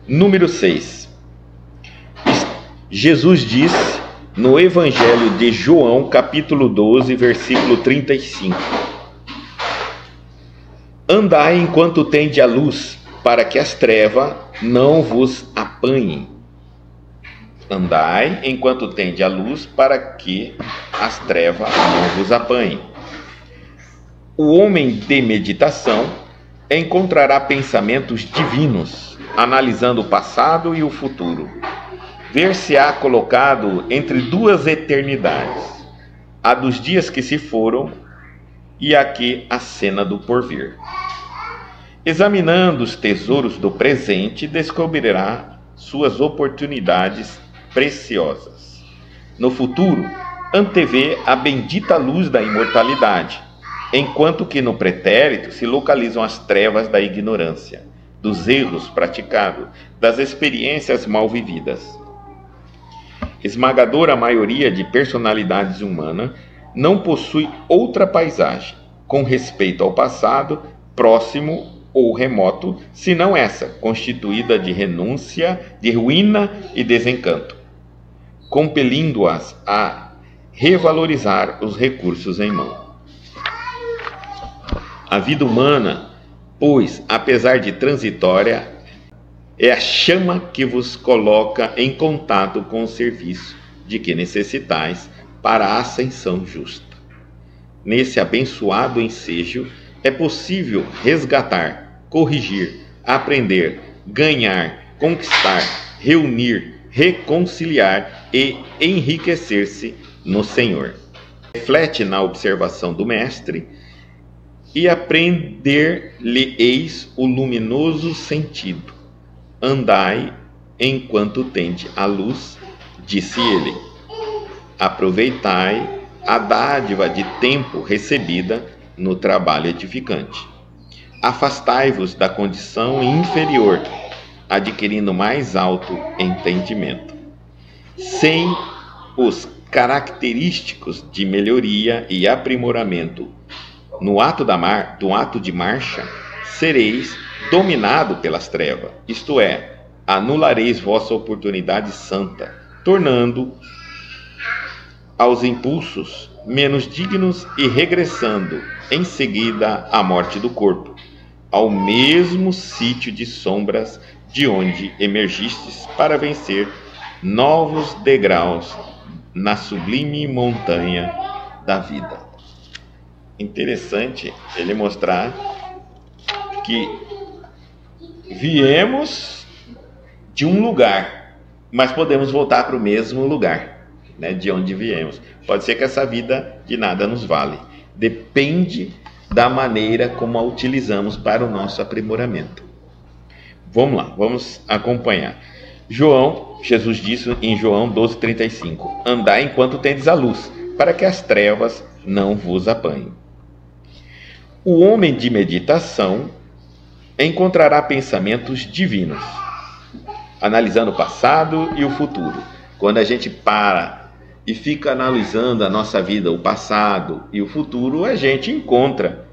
Número 6. Jesus diz no Evangelho de João, capítulo 12, versículo 35: Andai enquanto tende a luz, para que as trevas não vos apanhem. Andai enquanto tende a luz, para que as trevas não vos apanhem. O homem de meditação encontrará pensamentos divinos, analisando o passado e o futuro. Ver-se-á colocado entre duas eternidades, a dos dias que se foram e a que acena do porvir. Examinando os tesouros do presente, descobrirá suas oportunidades preciosas. No futuro, antevê a bendita luz da imortalidade, enquanto que no pretérito se localizam as trevas da ignorância, dos erros praticados, das experiências mal vividas. Esmagadora maioria de personalidades humanas não possui outra paisagem, com respeito ao passado, próximo ou remoto, senão essa, constituída de renúncia, de ruína e desencanto, compelindo-as a revalorizar os recursos em mão. A vida humana, pois, apesar de transitória, é a chama que vos coloca em contato com o serviço de que necessitais para a ascensão justa. Nesse abençoado ensejo, é possível resgatar, corrigir, aprender, ganhar, conquistar, reunir, reconciliar e enriquecer-se no Senhor. Reflete na observação do Mestre e aprender-lhe-eis o luminoso sentido. Andai enquanto tende a luz, disse ele. Aproveitai a dádiva de tempo recebida no trabalho edificante. Afastai-vos da condição inferior, adquirindo mais alto entendimento. Sem os característicos de melhoria e aprimoramento no ato de marcha, sereis dominado pelas trevas, isto é, anulareis vossa oportunidade santa, tornando aos impulsos menos dignos e regressando em seguida à morte do corpo, ao mesmo sítio de sombras de onde emergistes para vencer novos degraus na sublime montanha da vida. Interessante ele mostrar que viemos de um lugar, mas podemos voltar para o mesmo lugar, né, de onde viemos. Pode ser que essa vida de nada nos vale. Depende da maneira como a utilizamos para o nosso aprimoramento. Vamos lá, vamos acompanhar. Jesus disse em João 12,35: Andai enquanto tendes a luz, para que as trevas não vos apanhem. O homem de meditação encontrará pensamentos divinos, analisando o passado e o futuro. Quando a gente para e fica analisando a nossa vida, o passado e o futuro, a gente encontra,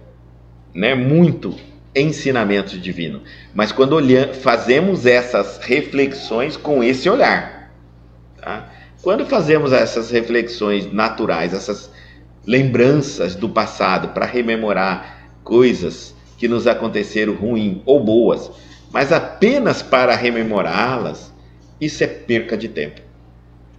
muito ensinamento divino. Mas quando fazemos essas reflexões com esse olhar, tá? Quando fazemos essas reflexões naturais, essas lembranças do passado para rememorar coisas que nos aconteceram ruins ou boas, mas apenas para rememorá-las, isso é perca de tempo,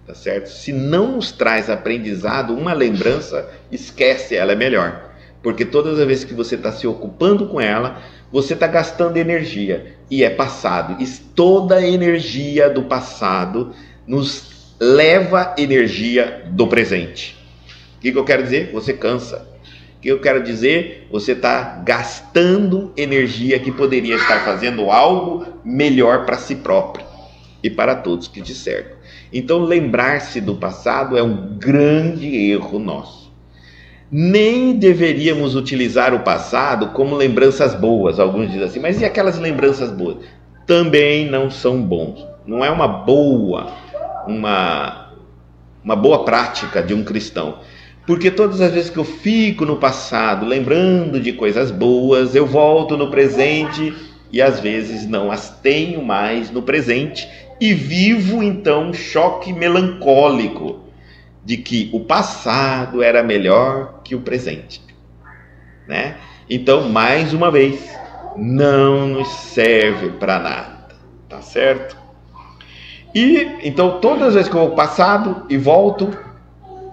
tá certo? Se não nos traz aprendizado, uma lembrança, esquece, ela é melhor, porque todas as vezes que você está se ocupando com ela, você está gastando energia, e é passado, e toda a energia do passado nos leva energia do presente. O que eu quero dizer? Você cansa. O que eu quero dizer? Você está gastando energia que poderia estar fazendo algo melhor para si próprio e para todos que te cercam. Então, lembrar-se do passado é um grande erro nosso. Nem deveríamos utilizar o passado como lembranças boas. Alguns dizem assim, mas e aquelas lembranças boas? Também não são bons. Não é uma boa prática de um cristão. Porque todas as vezes que eu fico no passado lembrando de coisas boas, eu volto no presente e às vezes não as tenho mais no presente e vivo então um choque melancólico de que o passado era melhor que o presente, né? Então, mais uma vez, não nos serve para nada, tá certo? E então, todas as vezes que eu vou ao passado e volto,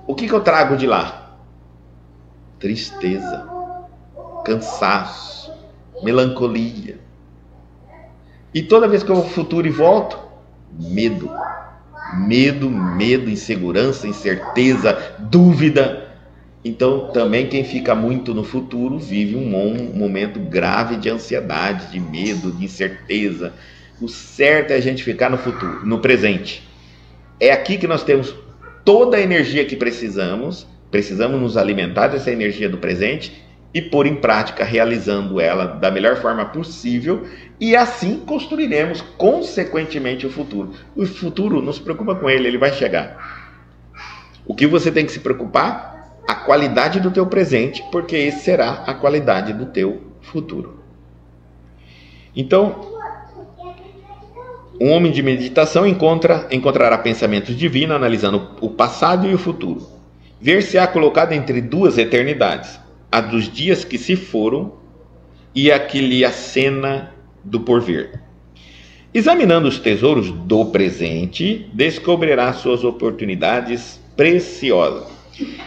o que eu trago de lá? Tristeza, cansaço, melancolia. E toda vez que eu vou ao futuro e volto, medo. Medo, insegurança, incerteza, dúvida. Então, também quem fica muito no futuro vive um momento grave de ansiedade, de medo, de incerteza. O certo é a gente ficar no futuro, no presente. É aqui que nós temos toda a energia que precisamos nos alimentar dessa energia do presente e pôr em prática, realizando ela da melhor forma possível, e assim construiremos consequentemente o futuro. O futuro, não se preocupa com ele vai chegar. O que você tem que se preocupar? A qualidade do teu presente, porque esse será a qualidade do teu futuro. Então, um homem de meditação encontrará pensamentos divinos, analisando o passado e o futuro. Ver-se-á colocado entre duas eternidades, a dos dias que se foram e a que lhe acena do porvir. Examinando os tesouros do presente, descobrirá suas oportunidades preciosas.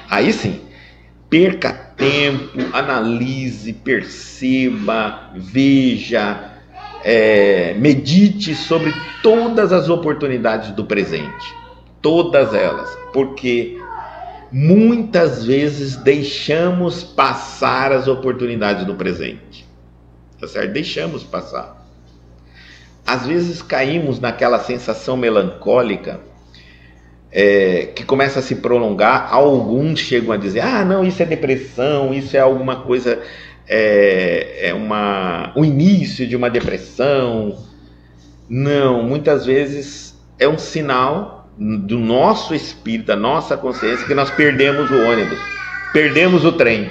Aí sim, perca tempo, analise, perceba, veja, medite sobre todas as oportunidades do presente, todas elas, porque muitas vezes deixamos passar as oportunidades do presente, tá certo? Deixamos passar. Às vezes caímos naquela sensação melancólica que começa a se prolongar. Alguns chegam a dizer: ah, não, isso é depressão, isso é alguma coisa, o início de uma depressão. Não, muitas vezes é um sinal do nosso espírito, da nossa consciência, que nós perdemos o ônibus, perdemos o trem,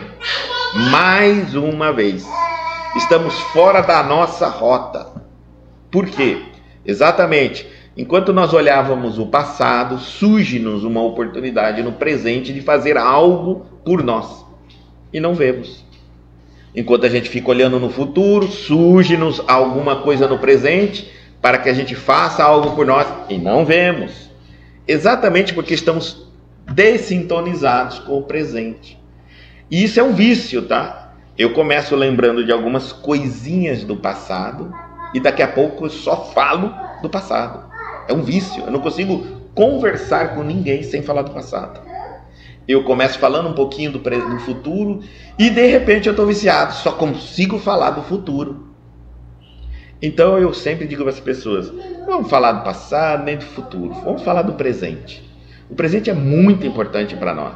mais uma vez. Estamos fora da nossa rota. Por quê? Exatamente. Enquanto nós olhávamos o passado, surge-nos uma oportunidade no presente de fazer algo por nós. E não vemos. Enquanto a gente fica olhando no futuro, surge-nos alguma coisa no presente para que a gente faça algo por nós e não vemos. Exatamente porque estamos dessintonizados com o presente. E isso é um vício, tá? Eu começo lembrando de algumas coisinhas do passado e daqui a pouco eu só falo do passado. É um vício, eu não consigo conversar com ninguém sem falar do passado. Eu começo falando um pouquinho do futuro e de repente eu estou viciado, só consigo falar do futuro. Então eu sempre digo para as pessoas: não vamos falar do passado nem do futuro, vamos falar do presente. O presente é muito importante para nós.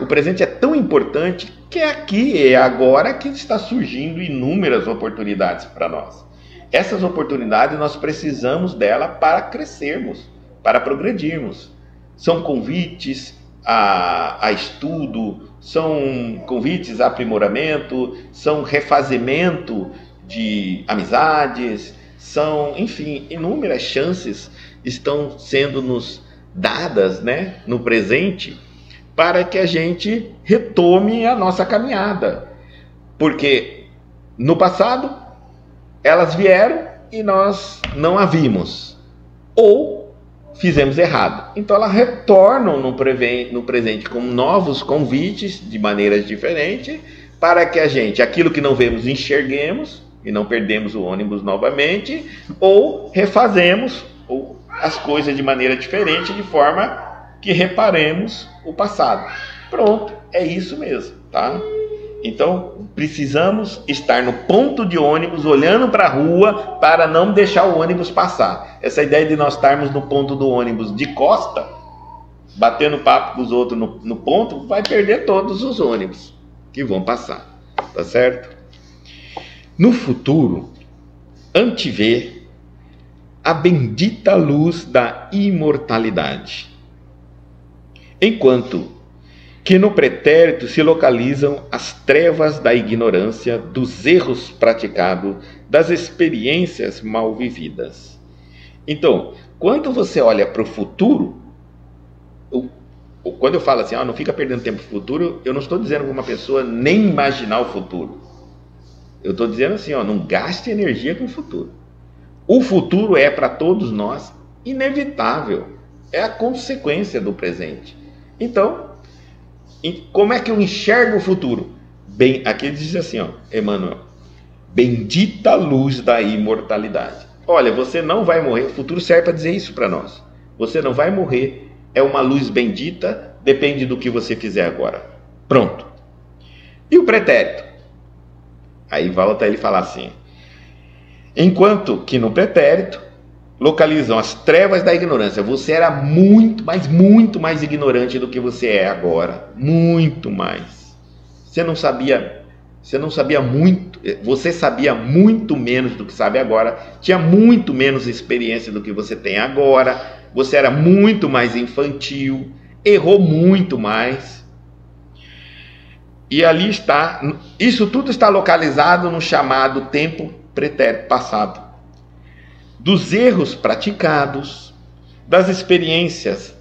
O presente é tão importante que é aqui, é agora que está surgindo inúmeras oportunidades para nós. Essas oportunidades nós precisamos dela para crescermos, para progredirmos. São convites a estudo, são convites a aprimoramento, são refazimento de amizades, são, enfim, inúmeras chances estão sendo nos dadas, né, no presente, para que a gente retome a nossa caminhada. Porque no passado elas vieram e nós não a vimos, ou fizemos errado. Então elas retornam no presente com novos convites de maneiras diferentes, para que a gente, aquilo que não vemos, enxerguemos e não perdemos o ônibus novamente, ou refazemos as coisas de maneira diferente, de forma que reparemos o passado. Pronto, é isso mesmo, tá? Então, precisamos estar no ponto de ônibus, olhando para a rua, para não deixar o ônibus passar. Essa ideia de nós estarmos no ponto do ônibus de costa, batendo papo com os outros no ponto, vai perder todos os ônibus que vão passar, tá certo? No futuro, antevê a bendita luz da imortalidade. Enquanto que no pretérito se localizam as trevas da ignorância, dos erros praticados, das experiências mal vividas. Então, quando você olha para o futuro, quando eu falo assim, não fica perdendo tempo no futuro, eu não estou dizendo para uma pessoa nem imaginar o futuro. Eu estou dizendo assim, não gaste energia com o futuro. O futuro é para todos nós inevitável, é a consequência do presente. Então, como é que eu enxergo o futuro? Bem, aqui diz assim, Emmanuel, bendita luz da imortalidade. Olha, você não vai morrer, o futuro serve para dizer isso para nós. Você não vai morrer, é uma luz bendita, depende do que você fizer agora. Pronto. E o pretérito? Aí volta ele falar assim, enquanto que no pretérito localizam as trevas da ignorância. Você era muito, mas muito mais ignorante do que você é agora. Muito mais. Você sabia muito, você sabia muito menos do que sabe agora, tinha muito menos experiência do que você tem agora, você era muito mais infantil, errou muito mais. E ali está, isso tudo está localizado no chamado tempo pretérito passado. Dos erros praticados, das experiências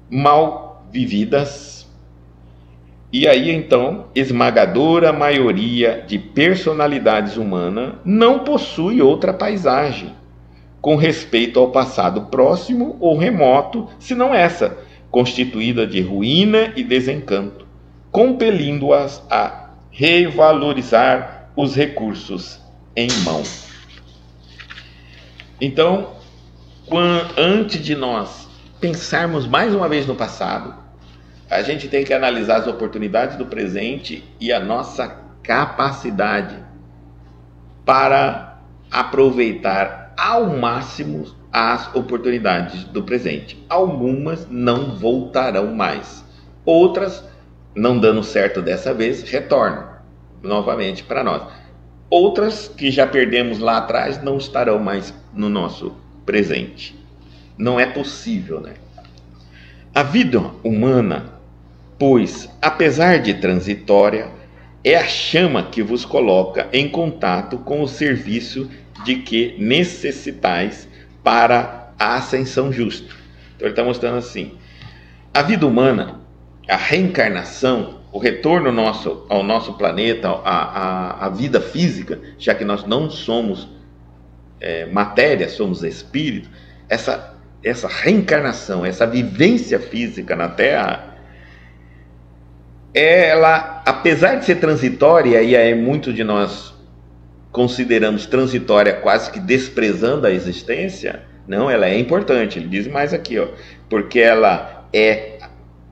mal vividas, e aí então, esmagadora maioria de personalidades humanas não possui outra paisagem com respeito ao passado próximo ou remoto, senão essa, constituída de ruína e desencanto, compelindo-as a revalorizar os recursos em mão. Então, antes de nós pensarmos mais uma vez no passado, a gente tem que analisar as oportunidades do presente e a nossa capacidade para aproveitar ao máximo as oportunidades do presente. Algumas não voltarão mais, outras, não dando certo dessa vez, retornam novamente para nós. Outras que já perdemos lá atrás não estarão mais no nosso presente. Não é possível, né? A vida humana, pois, apesar de transitória, é a chama que vos coloca em contato com o serviço de que necessitais para a ascensão justa. Então ele está mostrando assim, a vida humana, a reencarnação, o retorno ao nosso planeta, a vida física, já que nós não somos matéria, somos espírito, essa reencarnação, essa vivência física na Terra, ela, apesar de ser transitória, e aí muitos de nós consideramos transitória quase que desprezando a existência, não, ela é importante. Ele diz mais aqui, porque ela é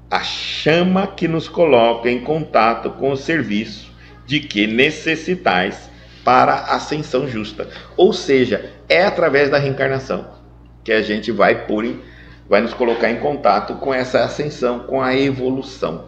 a chama que nos coloca em contato com o serviço de que necessitais para a ascensão justa. Ou seja, é através da reencarnação que a gente vai nos colocar em contato com essa ascensão, com a evolução.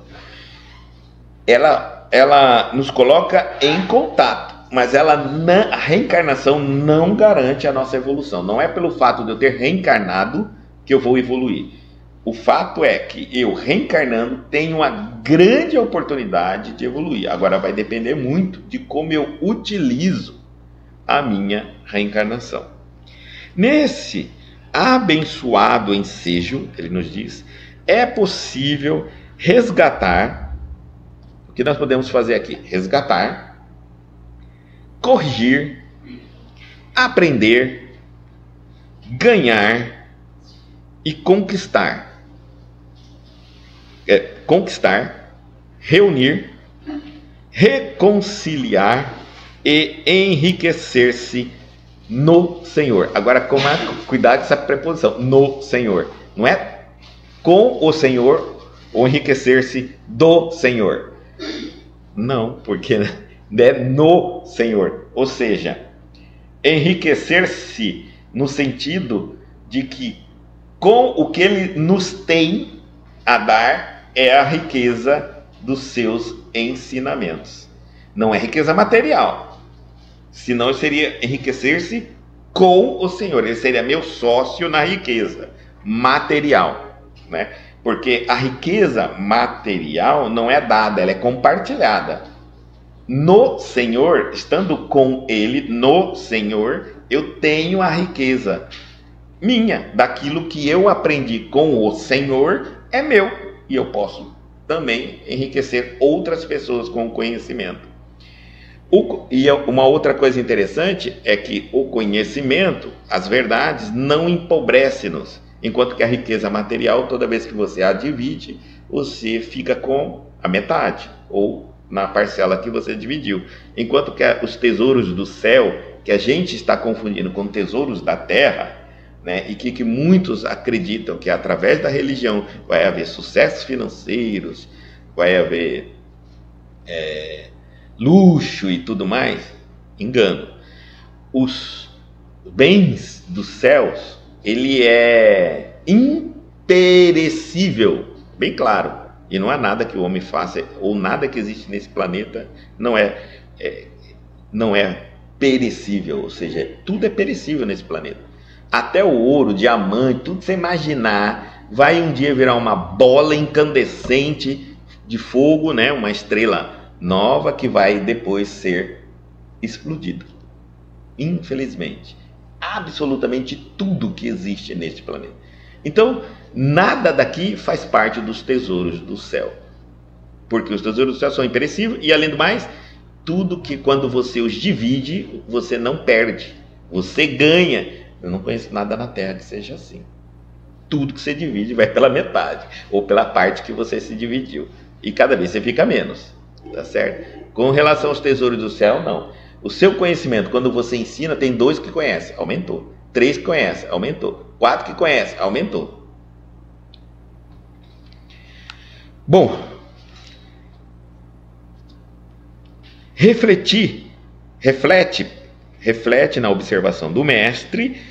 Ela nos coloca em contato, mas a reencarnação não garante a nossa evolução. Não é pelo fato de eu ter reencarnado que eu vou evoluir. O fato é que eu, reencarnando, tenho uma grande oportunidade de evoluir. Agora vai depender muito de como eu utilizo a minha reencarnação. Nesse abençoado ensejo, ele nos diz, é possível resgatar. O que nós podemos fazer aqui? Resgatar, corrigir, aprender, ganhar e conquistar. Conquistar, reunir, reconciliar e enriquecer-se no Senhor. Agora, cuidado com essa preposição, no Senhor. Não é com o Senhor ou enriquecer-se do Senhor. Não, porque é no Senhor. Ou seja, enriquecer-se no sentido de que com o que Ele nos tem a dar é a riqueza dos seus ensinamentos. Não é riqueza material. Senão seria enriquecer-se com o Senhor. Ele seria meu sócio na riqueza material, né? Porque a riqueza material não é dada, ela é compartilhada. No Senhor, estando com Ele, no Senhor, eu tenho a riqueza minha, daquilo que eu aprendi com o Senhor, é meu. E eu posso também enriquecer outras pessoas com o conhecimento. E uma outra coisa interessante é que o conhecimento, as verdades, não empobrece-nos. Enquanto que a riqueza material, toda vez que você a divide, você fica com a metade, ou na parcela que você dividiu. Enquanto que os tesouros do céu, que a gente está confundindo com tesouros da terra, né, e que muitos acreditam que através da religião vai haver sucessos financeiros, vai haver luxo e tudo mais, engano. Os bens dos céus, ele é imperecível, bem claro, e não há nada que o homem faça, ou nada que existe nesse planeta não é perecível, ou seja, tudo é perecível nesse planeta. Até o ouro, diamante, tudo que você imaginar, vai um dia virar uma bola incandescente de fogo, né? Uma estrela nova que vai depois ser explodida. Infelizmente, absolutamente tudo que existe neste planeta. Então, nada daqui faz parte dos tesouros do céu, porque os tesouros do céu são imperecíveis e, além do mais, tudo que quando você os divide, você não perde, você ganha. Eu não conheço nada na Terra que seja assim. Tudo que você divide vai pela metade, ou pela parte que você se dividiu, e cada vez você fica menos. Tá certo? Com relação aos tesouros do céu, não. O seu conhecimento, quando você ensina, tem 2 que conhecem, aumentou. 3 que conhecem, aumentou. 4 que conhecem, aumentou. Bom, reflete na observação do mestre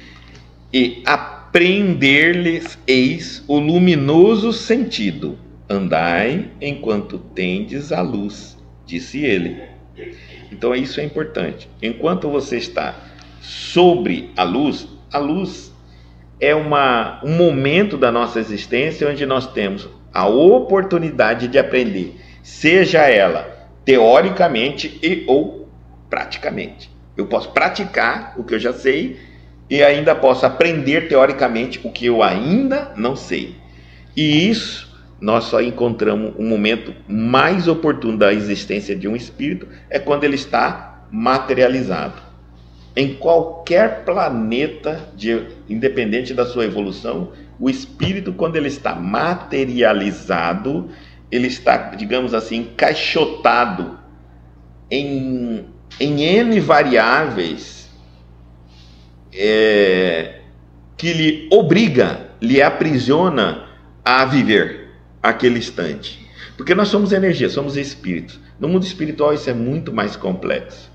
e aprender-lhes eis o luminoso sentido. Andai enquanto tendes a luz, disse ele. Então isso é importante. Enquanto você está sobre a luz é um momento da nossa existência onde nós temos a oportunidade de aprender, seja ela teoricamente e ou praticamente. Eu posso praticar o que eu já sei e ainda posso aprender teoricamente o que eu ainda não sei. E isso nós só encontramos um momento mais oportuno da existência de um espírito é quando ele está materializado. Em qualquer planeta, independente da sua evolução, o espírito, quando ele está materializado, ele está, digamos assim, encaixotado em N variáveis que lhe obriga, lhe aprisiona a viver aquele instante. Porque nós somos energia, somos espíritos. No mundo espiritual isso é muito mais complexo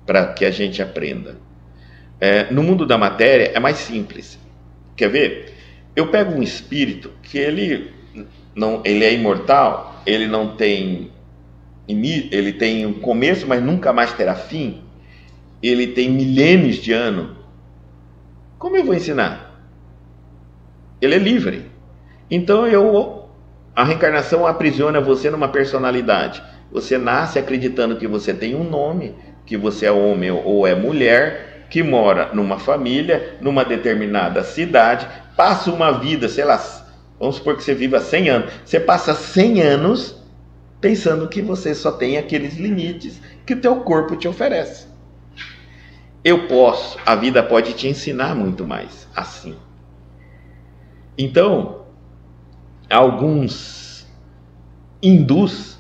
para que a gente aprenda. No mundo da matéria é mais simples. Quer ver? Eu pego um espírito que ele é imortal, ele não tem ele tem um começo, mas nunca mais terá fim. Ele tem milênios de ano. Como eu vou ensinar? Ele é livre. Então a reencarnação aprisiona você numa personalidade. Você nasce acreditando que você tem um nome, que você é homem ou é mulher, que mora numa família, numa determinada cidade, passa uma vida, sei lá, vamos supor que você viva 100 anos. Você passa 100 anos pensando que você só tem aqueles limites que o teu corpo te oferece. A vida pode te ensinar muito mais assim. Então, alguns hindus,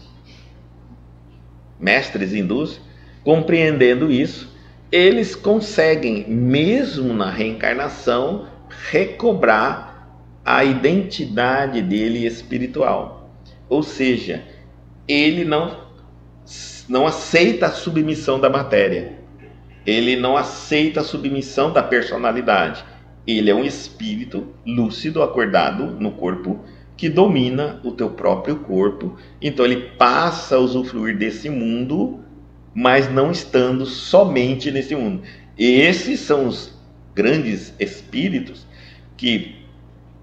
mestres hindus, compreendendo isso, eles conseguem, mesmo na reencarnação, recobrar a identidade dele espiritual. Ou seja, ele não aceita a submissão da matéria. Ele não aceita a submissão da personalidade. Ele é um espírito lúcido, acordado no corpo, que domina o teu próprio corpo. Então ele passa a usufruir desse mundo, mas não estando somente nesse mundo. E esses são os grandes espíritos que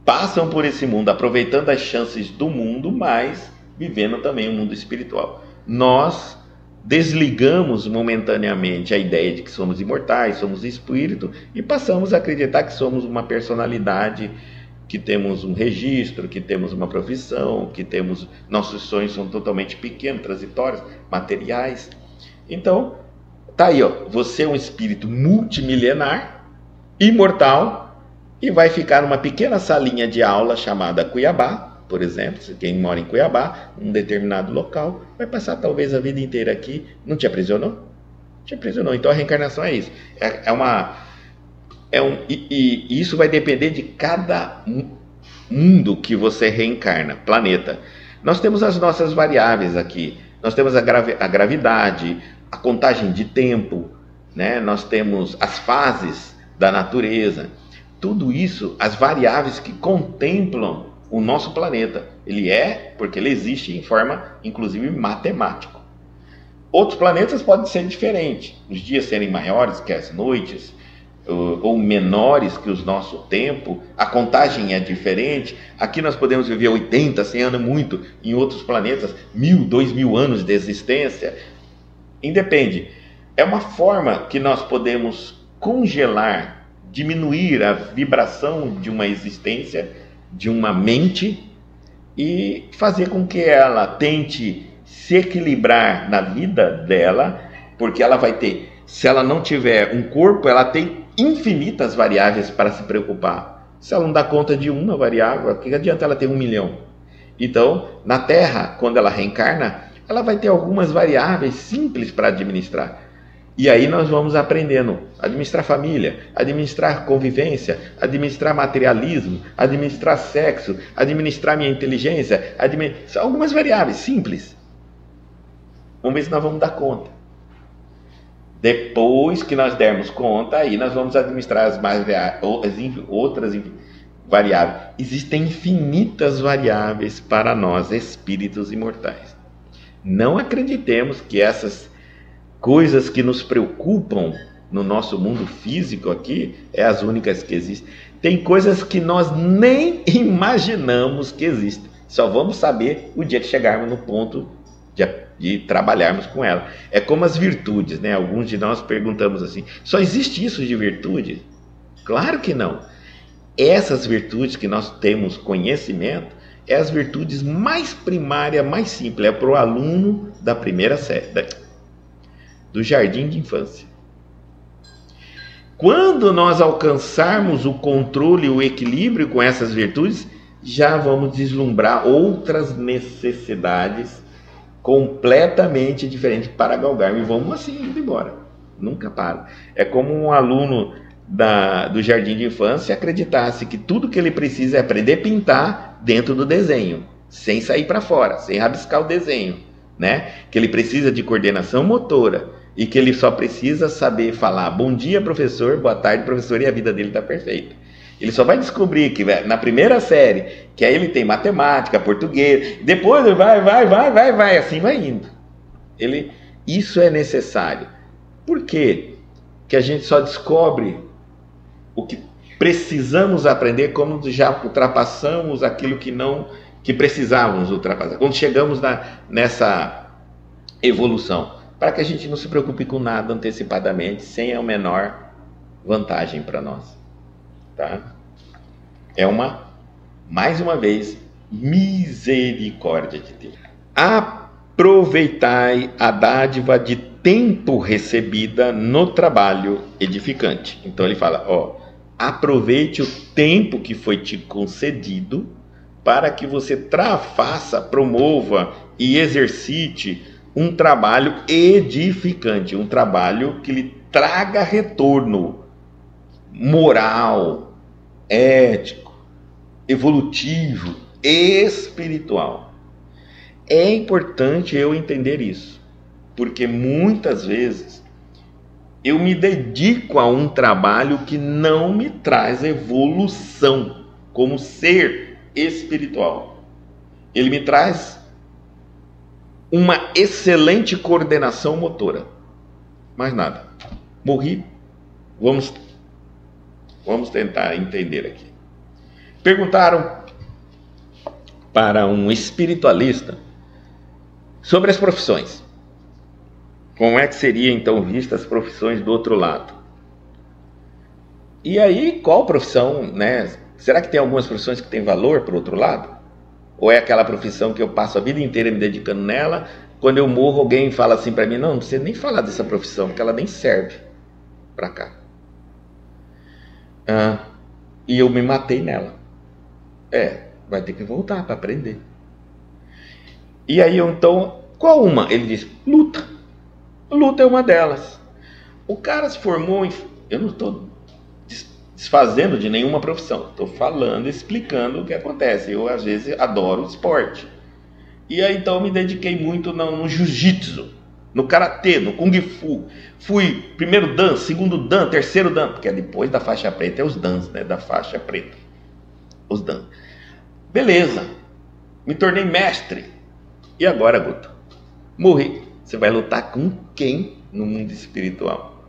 passam por esse mundo aproveitando as chances do mundo, mas vivendo também o mundo espiritual. Nós desligamos momentaneamente a ideia de que somos imortais, somos espírito, e passamos a acreditar que somos uma personalidade, que temos um registro, que temos uma profissão, que temos nossos sonhos são totalmente pequenos, transitórios, materiais. Então, tá aí, ó, você é um espírito multimilenar, imortal, e vai ficar numa pequena salinha de aula chamada Cuiabá, por exemplo. Quem mora em Cuiabá, um determinado local, vai passar talvez a vida inteira aqui. Não te aprisionou? Te aprisionou. Então a reencarnação é isso. E isso vai depender de cada mundo que você reencarna, planeta. Nós temos as nossas variáveis aqui. Nós temos a gravidade, a contagem de tempo, né? Nós temos as fases da natureza. Tudo isso, as variáveis que contemplam o nosso planeta. Ele é, porque ele existe em forma, inclusive, matemática. Outros planetas podem ser diferentes. Os dias serem maiores que as noites, ou menores que o nosso tempo. A contagem é diferente. Aqui nós podemos viver 80, 100 anos muito. Em outros planetas, 1000, 2000 anos de existência. Independe. É uma forma que nós podemos congelar, diminuir a vibração de uma existência, de uma mente, e fazer com que ela tente se equilibrar na vida dela, porque ela vai ter, se ela não tiver um corpo, ela tem infinitas variáveis para se preocupar. Se ela não dá conta de uma variável, o que adianta ela ter 1 milhão? Então, na Terra, quando ela reencarna, ela vai ter algumas variáveis simples para administrar. E aí nós vamos aprendendo a administrar família, administrar convivência, administrar materialismo, administrar sexo, administrar minha inteligência, são algumas variáveis simples. Vamos ver se nós vamos dar conta. Depois que nós dermos conta, aí nós vamos administrar as outras variáveis. Existem infinitas variáveis para nós, espíritos imortais. Não acreditemos que essas coisas que nos preocupam no nosso mundo físico aqui é as únicas que existem. Tem coisas que nós nem imaginamos que existem. Só vamos saber o dia que chegarmos no ponto de trabalharmos com ela. É como as virtudes, né? Alguns de nós perguntamos assim: só existe isso de virtude? Claro que não. Essas virtudes que nós temos conhecimento é as virtudes mais primárias, mais simples. É para o aluno da primeira série, do jardim de infância. Quando nós alcançarmos o controle e o equilíbrio com essas virtudes, já vamos deslumbrar outras necessidades completamente diferentes para galgar. E vamos assim indo embora. Nunca para. É como um aluno do jardim de infância acreditasse que tudo que ele precisa é aprender a pintar dentro do desenho, sem sair para fora, sem rabiscar o desenho, né? Que ele precisa de coordenação motora e que ele só precisa saber falar bom dia, professor, boa tarde, professor, e a vida dele está perfeita. Ele só vai descobrir que na primeira série, que aí ele tem matemática, português, depois vai, assim vai indo. Isso é necessário. Por quê? Que a gente só descobre o que precisamos aprender quando já ultrapassamos aquilo que precisávamos ultrapassar. Quando chegamos nessa evolução. Para que a gente não se preocupe com nada antecipadamente, sem a menor vantagem para nós. Tá? É mais uma vez, misericórdia de Deus. Aproveitai a dádiva de tempo recebida no trabalho edificante. Então ele fala, aproveite o tempo que foi te concedido para que você faça, promova e exercite um trabalho edificante, um trabalho que lhe traga retorno moral, ético, evolutivo, espiritual. É importante eu entender isso, porque muitas vezes eu me dedico a um trabalho que não me traz evolução como ser espiritual. Ele me traz uma excelente coordenação motora. Mais nada. Morri. Vamos tentar entender aqui. Perguntaram para um espiritualista sobre as profissões. Como é que seria então vistas as profissões do outro lado? E aí, qual profissão, né? Será que tem algumas profissões que têm valor para o outro lado? Ou é aquela profissão que eu passo a vida inteira me dedicando nela, quando eu morro alguém fala assim para mim, não precisa nem falar dessa profissão, porque ela nem serve para cá. E eu me matei nela. Vai ter que voltar para aprender. E aí, então, qual uma? Ele disse, luta. Luta é uma delas. O cara se formou em... Eu não estou desfazendo de nenhuma profissão. Estou falando, explicando o que acontece. Eu, às vezes, adoro esporte. E aí, então, eu me dediquei muito no jiu-jitsu, no karatê, no kung fu. Fui primeiro dan, segundo dan, terceiro dan, porque depois da faixa preta é os dans, né? Da faixa preta. Os dan. Beleza. Me tornei mestre. E agora, Guto? Morri. Você vai lutar com quem no mundo espiritual?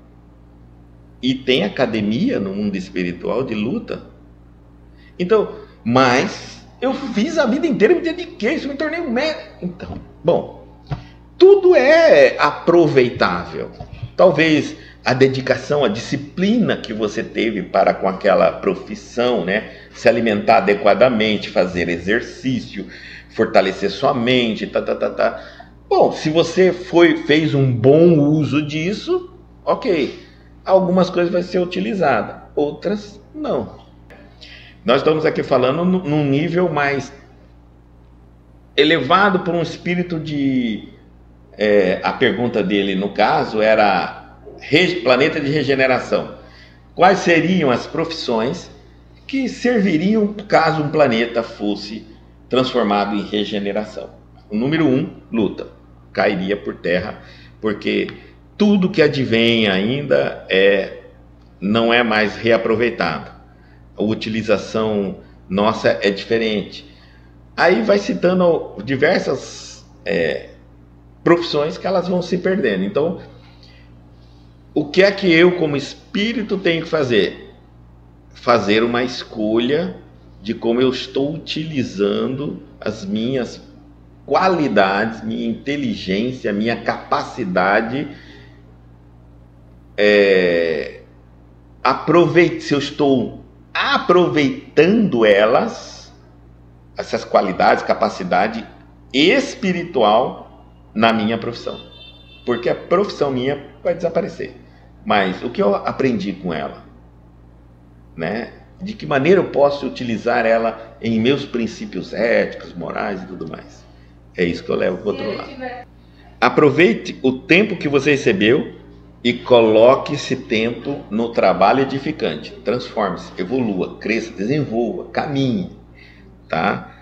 E tem academia no mundo espiritual de luta? Então, mas eu fiz a vida inteira, me dediquei, me tornei um mestre. Então, bom, tudo é aproveitável. Talvez a dedicação, a disciplina que você teve para com aquela profissão, né? Se alimentar adequadamente, fazer exercício, fortalecer sua mente, Bom, se você fez um bom uso disso, ok. Algumas coisas vão ser utilizadas, outras não. Nós estamos aqui falando num nível mais elevado por um espírito de... a pergunta dele, no caso, era planeta de regeneração. Quais seriam as profissões que serviriam caso um planeta fosse transformado em regeneração? O número 1, luta. Cairia por terra, porque tudo que advém ainda não é mais reaproveitado. A utilização nossa é diferente. Aí vai citando diversas profissões que elas vão se perdendo. Então, o que é que eu, como espírito, tenho que fazer? Fazer uma escolha de como eu estou utilizando as minhas qualidades, minha inteligência, minha capacidade, se eu estou aproveitando essas qualidades, capacidade espiritual na minha profissão, porque a profissão minha vai desaparecer, mas o que eu aprendi com ela, né? De que maneira eu posso utilizar ela em meus princípios éticos, morais e tudo mais. É isso que eu levo para o outro lado. Aproveite o tempo que você recebeu e coloque esse tempo no trabalho edificante. Transforme-se, evolua, cresça, desenvolva, caminhe, tá?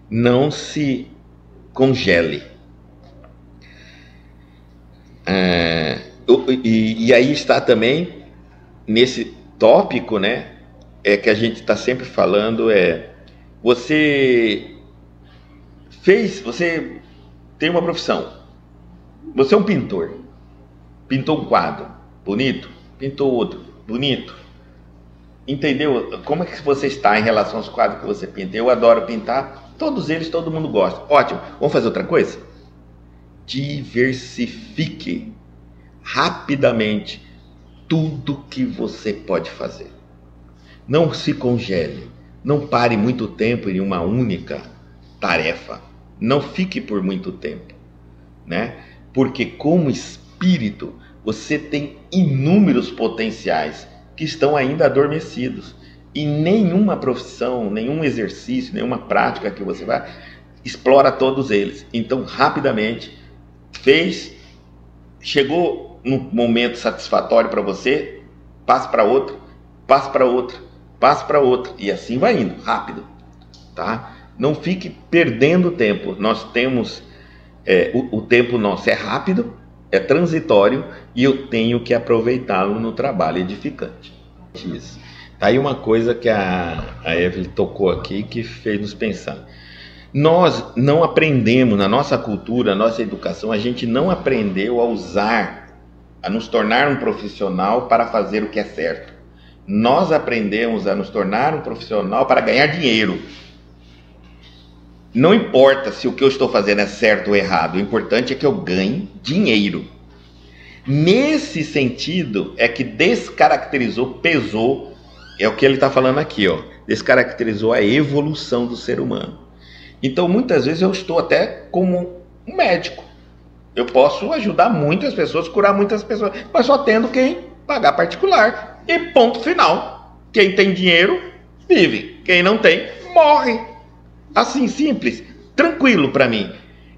Não se congele. E aí está também nesse tópico, né? Que a gente está sempre falando, você tem uma profissão, você é um pintor, pintou um quadro bonito, pintou outro bonito, entendeu? Como é que você está em relação aos quadros que você pinta? Eu adoro pintar, todos eles, todo mundo gosta, ótimo. Vamos fazer outra coisa? Diversifique rapidamente tudo que você pode fazer. Não se congele, não pare muito tempo em uma única tarefa, não fique por muito tempo, né? Porque como espírito, você tem inúmeros potenciais que estão ainda adormecidos, e nenhuma profissão, nenhum exercício, nenhuma prática que você vai, explora todos eles. Então, rapidamente, chegou no momento satisfatório para você, passe para outro, passe para outro, passe para outro, e assim vai indo, rápido, tá? Não fique perdendo tempo. Nós temos, o tempo nosso é rápido, é transitório, e eu tenho que aproveitá-lo no trabalho edificante. Isso. Tá aí uma coisa que a Evelyn tocou aqui, que fez nos pensar. Nós não aprendemos, na nossa cultura, na nossa educação, a gente não aprendeu a usar, a nos tornar um profissional para fazer o que é certo. Nós aprendemos a nos tornar um profissional para ganhar dinheiro. Não importa se o que eu estou fazendo é certo ou errado, o importante é que eu ganhe dinheiro. Nesse sentido é que descaracterizou, pesou, é o que ele está falando aqui, ó, descaracterizou a evolução do ser humano. Então muitas vezes eu estou até como um médico. Eu posso ajudar muitas pessoas, curar muitas pessoas, mas só tendo quem pagar particular. E ponto final. Quem tem dinheiro, vive. Quem não tem, morre. Assim, simples. Tranquilo para mim.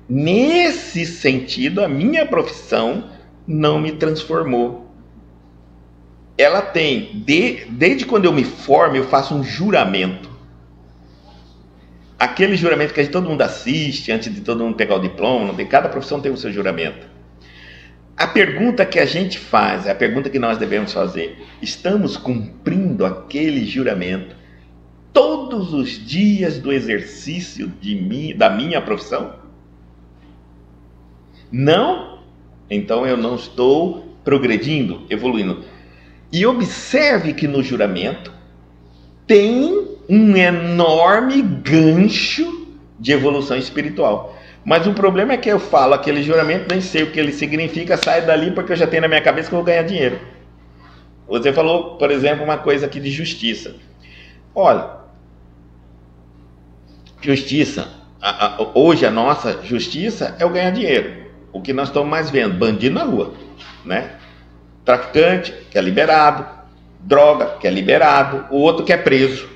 Nesse sentido, a minha profissão não me transformou. Ela tem, desde quando eu me formo, eu faço um juramento. Aquele juramento que todo mundo assiste antes de todo mundo pegar o diploma, não tem, cada profissão tem o seu juramento. A pergunta que a gente faz, a pergunta que nós devemos fazer: estamos cumprindo aquele juramento todos os dias do exercício da minha profissão? Não? Então eu não estou progredindo, evoluindo. E observe que no juramento tem um enorme gancho de evolução espiritual. Mas o problema é que eu falo aquele juramento, nem sei o que ele significa, saio dali porque eu já tenho na minha cabeça que eu vou ganhar dinheiro. Você falou, por exemplo, uma coisa aqui de justiça. Olha, justiça, hoje a nossa justiça é o ganhar dinheiro. O que nós estamos mais vendo, bandido na rua, né? Traficante, que é liberado, droga, que é liberado, o outro que é preso.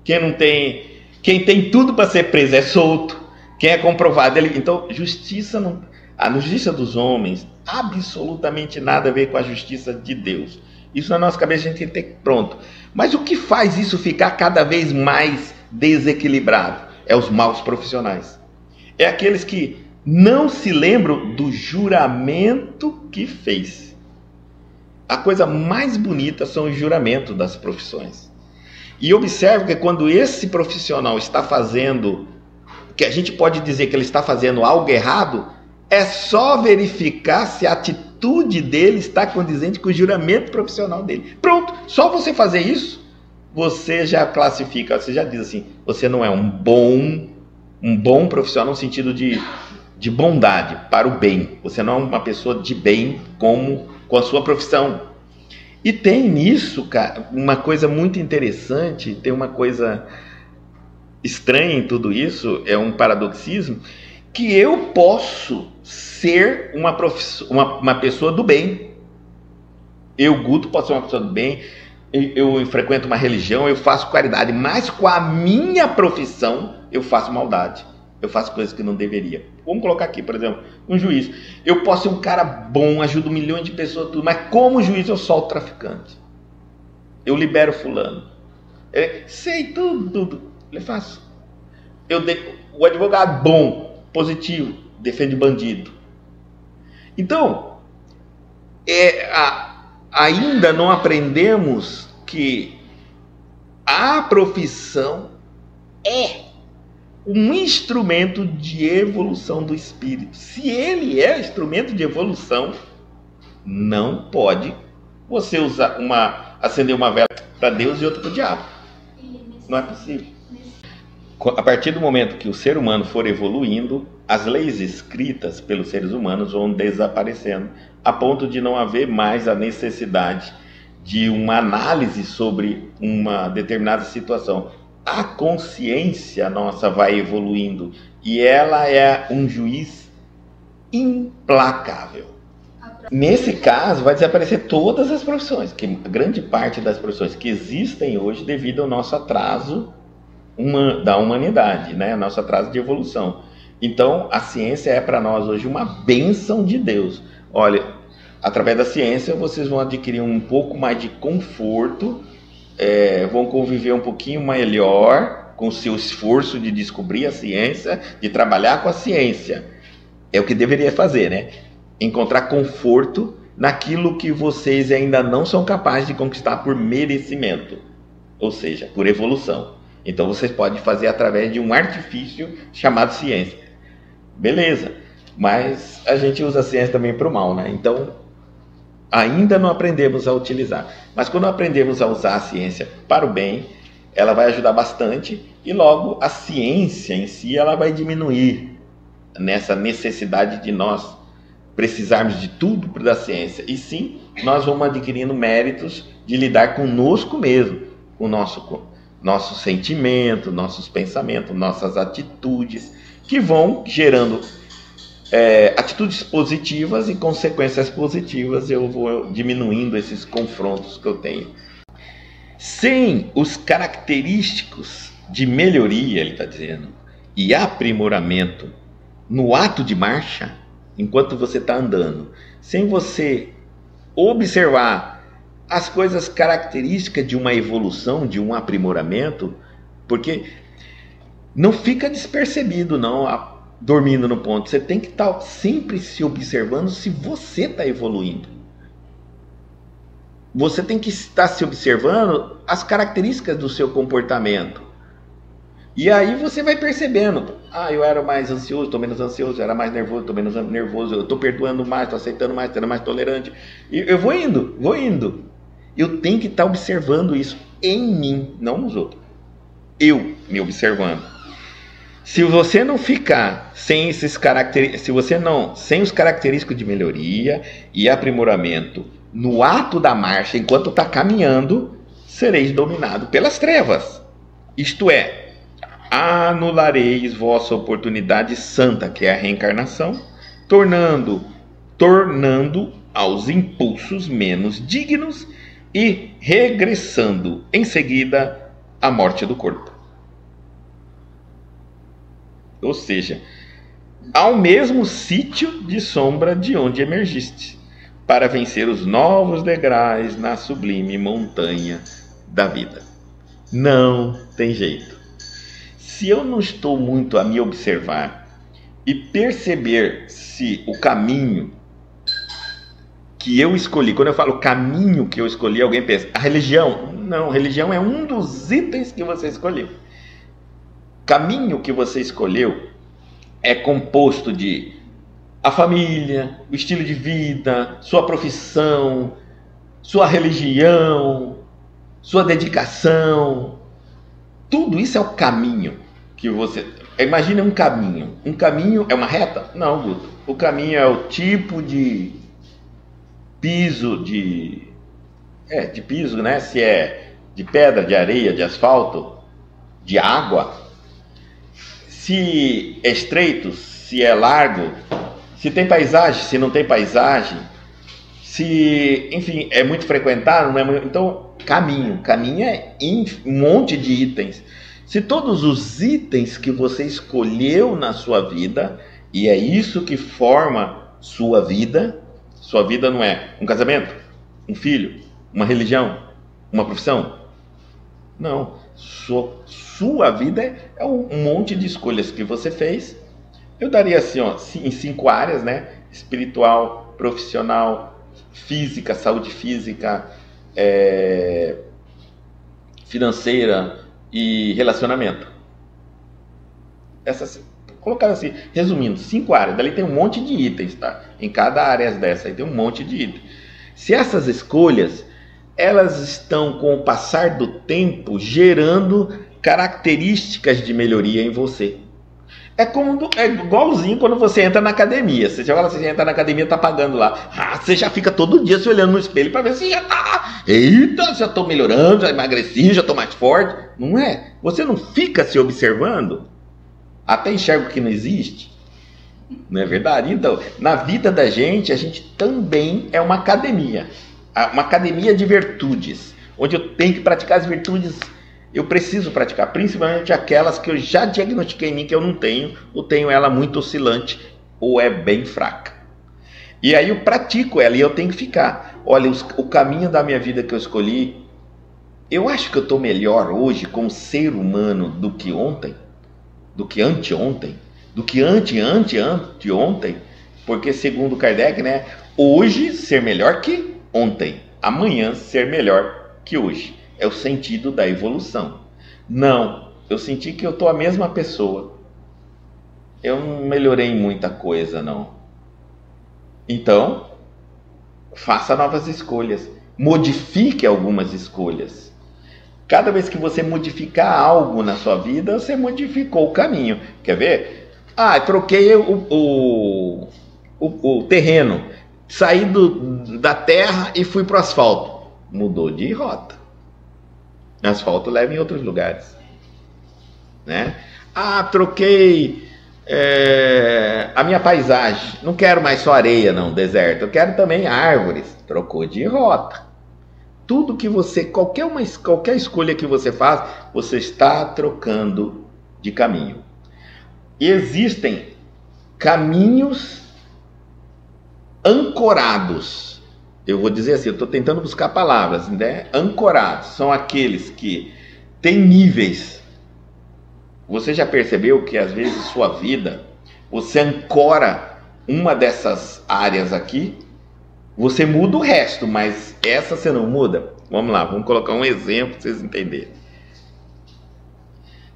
Quem tem tudo para ser preso é solto. Quem é comprovado, então justiça não, a justiça dos homens absolutamente nada a ver com a justiça de Deus. Isso na nossa cabeça a gente tem que ter pronto. Mas o que faz isso ficar cada vez mais desequilibrado? É os maus profissionais. É aqueles que não se lembram do juramento que fez. A coisa mais bonita são os juramentos das profissões. E observe que quando esse profissional está fazendo, que a gente pode dizer que ele está fazendo algo errado, é só verificar se a atitude dele está condizente com o juramento profissional dele. Pronto, só você fazer isso, você já classifica, você já diz assim, você não é um bom profissional no sentido de bondade, para o bem. Você não é uma pessoa de bem com a sua profissão. E tem nisso, cara, uma coisa muito interessante, tem uma coisa estranha em tudo isso, é um paradoxismo, que eu posso ser uma pessoa do bem. Eu, Guto, posso ser uma pessoa do bem, eu frequento uma religião, eu faço caridade, mas com a minha profissão eu faço maldade. Eu faço coisas que não deveria. Vamos colocar aqui, por exemplo, um juiz. Eu posso ser um cara bom, ajudo milhões de pessoas, tudo, mas como juiz eu solto traficante. Eu libero fulano. Sei tudo. Eu faço. O advogado bom, positivo, defende bandido. Então, ainda não aprendemos que a profissão é um instrumento de evolução do espírito. Se ele é instrumento de evolução, não pode você acender uma vela para Deus e outra para o diabo. Não é possível. A partir do momento que o ser humano for evoluindo, as leis escritas pelos seres humanos vão desaparecendo, a ponto de não haver mais a necessidade de uma análise sobre uma determinada situação. A consciência nossa vai evoluindo e ela é um juiz implacável. Nesse caso, vai desaparecer todas as profissões, que grande parte das profissões que existem hoje devido ao nosso atraso da humanidade, né? Nosso atraso de evolução. Então, a ciência é para nós hoje uma bênção de Deus. Olha, através da ciência vocês vão adquirir um pouco mais de conforto, vão conviver um pouquinho melhor com o seu esforço de descobrir a ciência, de trabalhar com a ciência. É o que deveria fazer, né? Encontrar conforto naquilo que vocês ainda não são capazes de conquistar por merecimento, ou seja, por evolução. Então vocês podem fazer através de um artifício chamado ciência. Beleza, mas a gente usa a ciência também para o mal, né? Então, Ainda não aprendemos a utilizar. Mas quando aprendemos a usar a ciência para o bem, ela vai ajudar bastante e logo a ciência em si ela vai diminuir nessa necessidade de nós precisarmos de tudo da ciência. E sim, nós vamos adquirindo méritos de lidar conosco mesmo, com o nosso sentimento, nossos pensamentos, nossas atitudes, que vão gerando atitudes positivas e consequências positivas. Eu vou diminuindo esses confrontos que eu tenho. Sem os característicos de melhoria, ele está dizendo, e aprimoramento no ato de marcha, enquanto você está andando, sem você observar as coisas características de uma evolução, de um aprimoramento, porque não fica despercebido não, dormindo no ponto. Você tem que estar sempre se observando se você está evoluindo. Você tem que estar se observando as características do seu comportamento. E aí você vai percebendo, eu era mais ansioso, estou menos ansioso, eu era mais nervoso, estou menos nervoso, eu estou perdoando mais, estou aceitando mais, sendo mais tolerante. E eu vou indo. Eu tenho que estar observando isso em mim, não nos outros. Eu me observando. Se você não ficar sem esses sem os característicos de melhoria e aprimoramento no ato da marcha, enquanto está caminhando, sereis dominado pelas trevas. Isto é, anulareis vossa oportunidade santa, que é a reencarnação, tornando aos impulsos menos dignos e regressando em seguida à morte do corpo. Ou seja, ao mesmo sítio de sombra de onde emergiste, para vencer os novos degraus na sublime montanha da vida. Não tem jeito. Se eu não estou muito a me observar e perceber se o caminho que eu escolhi, quando eu falo caminho que eu escolhi, alguém pensa, a religião? Não, religião é um dos itens que você escolheu. Caminho que você escolheu é composto de a família, o estilo de vida, sua profissão, sua religião, sua dedicação. Tudo isso é o caminho que você... Imagina um caminho. Um caminho é uma reta? Não, Guto. O caminho é o tipo de piso, de piso, né? Se é de pedra, de areia, de asfalto, de água. Se é estreito, se é largo, se tem paisagem, se não tem paisagem, se, enfim, é muito frequentado, não é muito... Então, caminho é um monte de itens. Se todos os itens que você escolheu na sua vida, e é isso que forma sua vida não é um casamento, um filho, uma religião, uma profissão. Não, sua vida é um monte de escolhas que você fez. Eu daria assim, em 5 áreas, né? Espiritual, profissional, física, saúde física, financeira e relacionamento. Essas, colocaram assim, resumindo, 5 áreas. Dali tem um monte de itens, tá? Em cada área dessa aí tem um monte de itens. Se essas escolhas, elas estão com o passar do tempo gerando características de melhoria em você. É igualzinho quando você entra na academia. Você entra na academia, tá pagando lá. Você já fica todo dia se olhando no espelho para ver se já tá. Eita, já tô melhorando, já emagreci, já tô mais forte. Não é? Você não fica se observando? Até enxerga o que não existe. Não é verdade? Então, na vida da gente, a gente também é uma academia. Uma academia de virtudes. Onde eu tenho que praticar as virtudes. Eu preciso praticar, principalmente aquelas que eu já diagnostiquei em mim que eu não tenho, ou tenho ela muito oscilante, ou é bem fraca. E aí eu pratico ela e eu tenho que ficar. Olha, o caminho da minha vida que eu escolhi, eu acho que eu estou melhor hoje como ser humano do que ontem, do que anteontem, do que anteontem, porque segundo Kardec, né, hoje ser melhor que ontem, amanhã ser melhor que hoje. É o sentido da evolução. Não, eu senti que eu estou a mesma pessoa. Eu não melhorei em muita coisa, não. Então, faça novas escolhas, modifique algumas escolhas. Cada vez que você modificar algo na sua vida, você modificou o caminho. Quer ver? Troquei o terreno, saí da terra e fui para o asfalto. Mudou de rota. O asfalto leva em outros lugares, né? Troquei a minha paisagem. Não quero mais só areia, não, deserto. Eu quero também árvores. Trocou de rota. Tudo que você, qualquer escolha que você faz, você está trocando de caminho. E existem caminhos ancorados. Eu vou dizer assim, eu estou tentando buscar palavras, né? Ancorados são aqueles que têm níveis. Você já percebeu que às vezes sua vida, você ancora uma dessas áreas aqui, você muda o resto, mas essa você não muda? Vamos lá, vamos colocar um exemplo para vocês entenderem.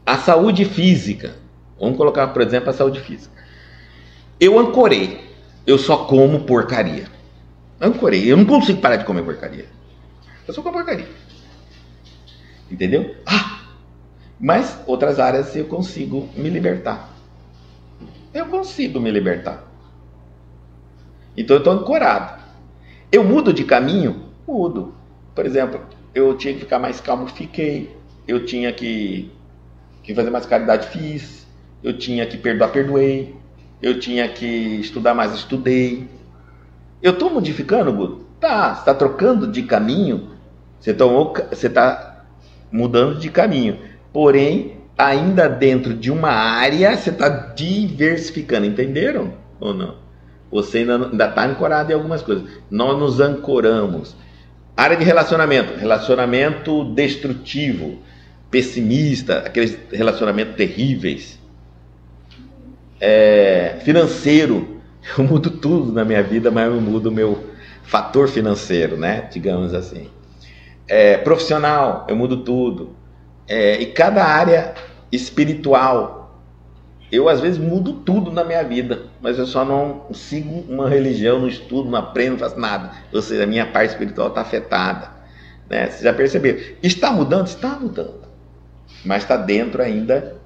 A saúde física. Vamos colocar, por exemplo, a saúde física. Eu ancorei. Eu só como porcaria. Ancorei. Eu não consigo parar de comer porcaria. Eu só como porcaria. Entendeu? Mas outras áreas eu consigo me libertar. Eu consigo me libertar. Então eu estou ancorado. Eu mudo de caminho? Mudo. Por exemplo, eu tinha que ficar mais calmo, fiquei. Eu tinha que fazer mais caridade, fiz. Eu tinha que perdoar, perdoei. Eu tinha que estudar mais, estudei. Eu estou modificando, Guto? Tá, você está trocando de caminho. Você está mudando de caminho. Porém, ainda dentro de uma área, você está diversificando. Entenderam ou não? Você ainda está ancorado em algumas coisas. Nós nos ancoramos. Área de relacionamento. Relacionamento destrutivo, pessimista, aqueles relacionamentos terríveis. Financeiro. Eu mudo tudo na minha vida, mas eu mudo o meu fator financeiro, né? Digamos assim. Profissional, eu mudo tudo. E cada área espiritual. Eu às vezes mudo tudo na minha vida, mas eu só não sigo uma religião, não estudo, não aprendo, não faço nada. Ou seja, a minha parte espiritual está afetada, né? Vocês já perceberam? Está mudando? Está mudando. Mas está dentro ainda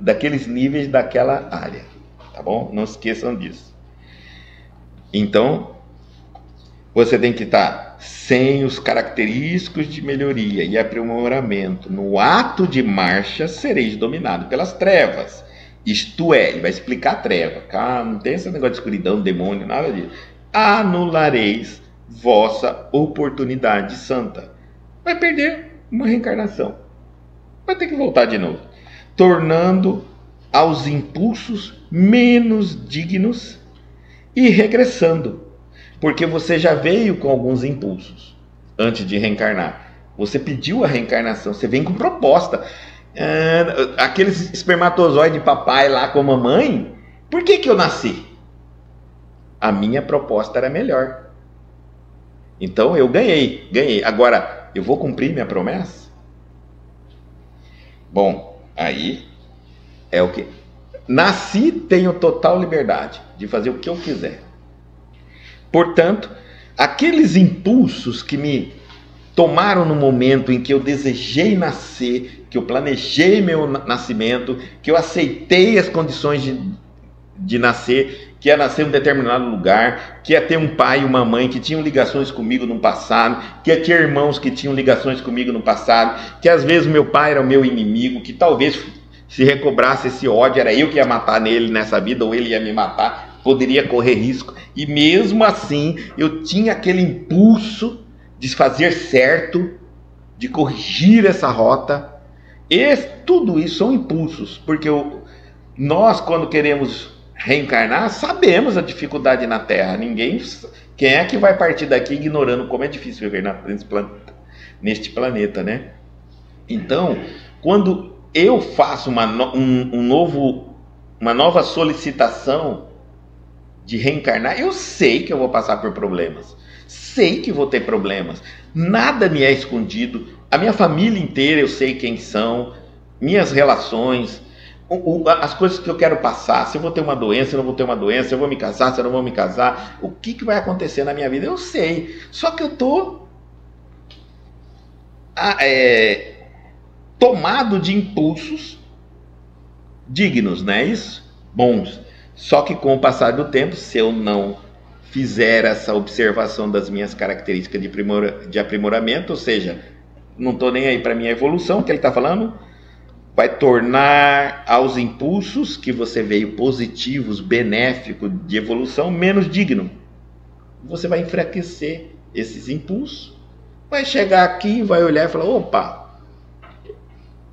daqueles níveis daquela área. Tá bom? Não esqueçam disso. Então, você tem que estar sem os característicos de melhoria e aprimoramento. No ato de marcha, sereis dominado pelas trevas. Isto é, ele vai explicar a treva. Não tem esse negócio de escuridão, demônio, nada disso. Anulareis vossa oportunidade santa. Vai perder uma reencarnação. Vai ter que voltar de novo. Tornando aos impulsos menos dignos e regressando. Porque você já veio com alguns impulsos antes de reencarnar. Você pediu a reencarnação, você vem com proposta. Aqueles espermatozoides de papai lá com a mamãe, por que eu nasci? A minha proposta era melhor. Então eu ganhei. Agora, eu vou cumprir minha promessa? Bom, aí é o que? Nasci, tenho total liberdade de fazer o que eu quiser. Portanto, aqueles impulsos que me tomaram no momento em que eu desejei nascer, que eu planejei meu nascimento, que eu aceitei as condições de nascer, que ia nascer em um determinado lugar, que ia ter um pai e uma mãe que tinham ligações comigo no passado, que ia ter irmãos que tinham ligações comigo no passado, que às vezes meu pai era o meu inimigo, que talvez se recobrasse esse ódio, era eu que ia matar nele nessa vida, ou ele ia me matar, poderia correr risco. E mesmo assim, eu tinha aquele impulso de fazer certo, de corrigir essa rota. E tudo isso são impulsos, porque nós, quando queremos reencarnar, sabemos a dificuldade na Terra. Quem é que vai partir daqui ignorando como é difícil viver neste planeta, né? Então, quando eu faço uma nova solicitação de reencarnar, eu sei que eu vou passar por problemas, sei que vou ter problemas, nada me é escondido, a minha família inteira eu sei quem são, minhas relações, as coisas que eu quero passar, se eu vou ter uma doença, se eu não vou ter uma doença, se eu vou me casar, se eu não vou me casar, o que vai acontecer na minha vida, eu sei. Só que eu estou tomado de impulsos dignos, não é isso? Bons. Só que com o passar do tempo, se eu não fizer essa observação das minhas características de aprimoramento, ou seja, não estou nem aí para a minha evolução, que ele está falando, vai tornar aos impulsos que você veio positivos, benéficos de evolução, menos digno. Você vai enfraquecer esses impulsos, vai chegar aqui, vai olhar e falar, opa,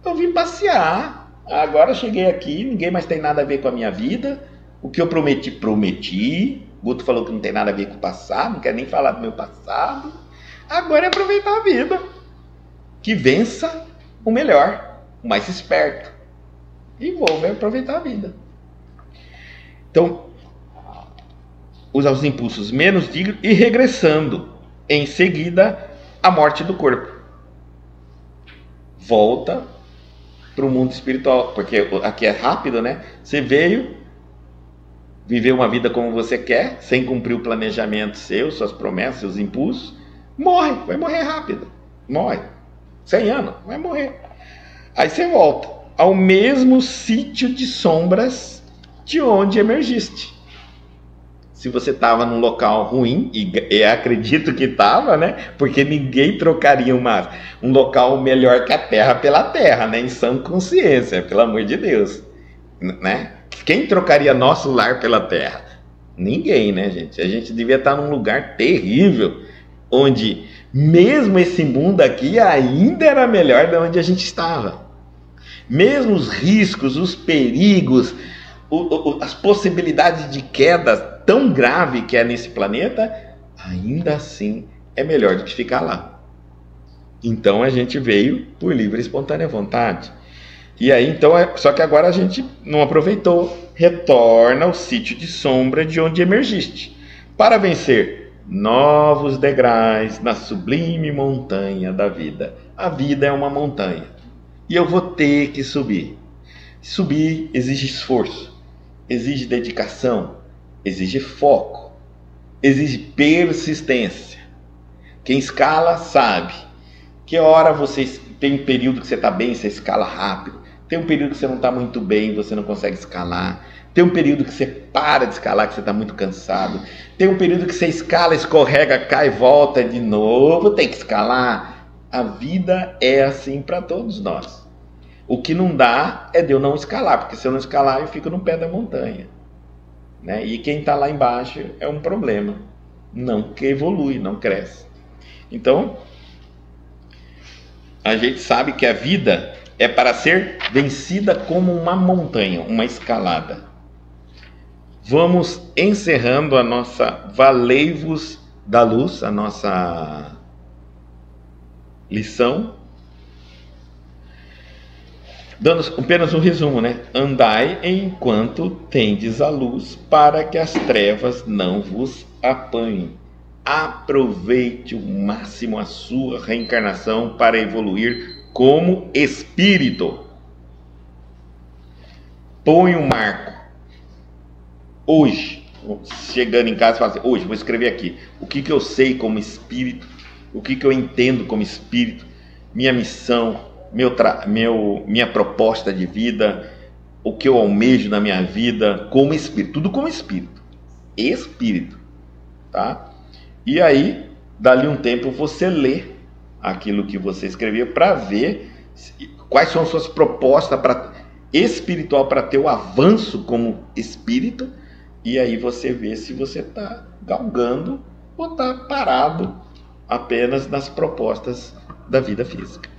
eu vim passear, agora cheguei aqui, ninguém mais tem nada a ver com a minha vida, o que eu prometi, prometi. Guto falou que não tem nada a ver com o passado, não quer nem falar do meu passado. Agora é aproveitar a vida. Que vença o melhor, o mais esperto. E vou aproveitar a vida. Então, usar os impulsos menos dignos e regressando. Em seguida, a morte do corpo. Volta para o mundo espiritual. Porque aqui é rápido, né? Você veio viver uma vida como você quer, sem cumprir o planejamento seu, suas promessas, seus impulsos, morre, vai morrer rápido, morre, 100 anos, vai morrer. Aí você volta ao mesmo sítio de sombras de onde emergiste. Se você estava num local ruim, e acredito que estava, né? Porque ninguém trocaria um local melhor que a Terra pela Terra, né? Em sã consciência, pelo amor de Deus, né? Quem trocaria nosso lar pela terra? Ninguém, né, gente? A gente devia estar num lugar terrível, onde mesmo esse mundo aqui ainda era melhor de onde a gente estava. Mesmo os riscos, os perigos, as possibilidades de queda tão grave que é nesse planeta, ainda assim é melhor do que ficar lá. Então a gente veio por livre e espontânea vontade. E aí, então, só que agora a gente não aproveitou, retorna ao sítio de sombra de onde emergiste, para vencer novos degraus na sublime montanha da vida. A vida é uma montanha, e eu vou ter que subir. Subir exige esforço, exige dedicação, exige foco, exige persistência. Quem escala sabe que hora você tem um período que você está bem, você escala rápido. Tem um período que você não está muito bem, você não consegue escalar. Tem um período que você para de escalar, que você está muito cansado. Tem um período que você escala, escorrega, cai, volta de novo, tem que escalar. A vida é assim para todos nós. O que não dá é de eu não escalar, porque se eu não escalar, eu fico no pé da montanha, né? E quem está lá embaixo é um problema. Não que evolui, não cresce. Então, a gente sabe que a vida é para ser vencida como uma montanha, uma escalada. Vamos encerrando a nossa Valei-vos da Luz, a nossa lição, dando apenas um resumo, né? Andai enquanto tendes a luz, para que as trevas não vos apanhem. Aproveite o máximo a sua reencarnação para evoluir como espírito. Põe um marco. Hoje, chegando em casa, fala assim, hoje vou escrever aqui o que eu sei como espírito, o que eu entendo como espírito, minha missão, minha proposta de vida, o que eu almejo na minha vida como espírito, tudo como espírito. Espírito, tá? E aí, dali um tempo, você lê aquilo que você escreveu para ver quais são as suas propostas espiritual para ter o avanço como espírito, e aí você vê se você está galgando ou está parado apenas nas propostas da vida física.